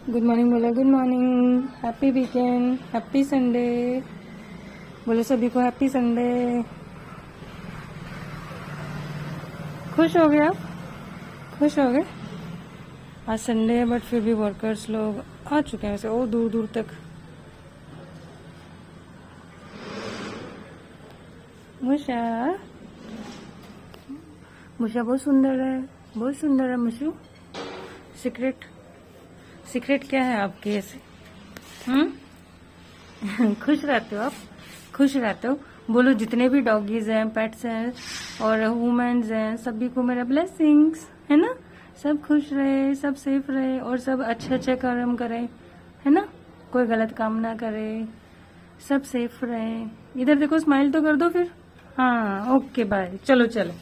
Good morning बोलो, good morning, happy weekend, happy Sunday बोलो सभी को, हैप्पी संडे। खुश हो गए आप? खुश हो गए? आज संडे है बट फिर भी वर्कर्स लोग आ चुके हैं वैसे और दूर दूर तक। मुशा, मुशा बहुत सुंदर है, बहुत सुंदर है मुशु। सीक्रेट क्या है आपके ऐसे? खुश रहते हो आप? खुश रहते हो? बोलो जितने भी डॉगीज हैं, पेट्स हैं और वुमेन्स हैं, सभी को मेरा ब्लेसिंग्स है ना। सब खुश रहे, सब सेफ रहे और सब अच्छे अच्छे कर्म करें, है ना। कोई गलत काम ना करे, सब सेफ रहे। इधर देखो, स्माइल तो कर दो फिर। हाँ ओके बाय, चलो चलो।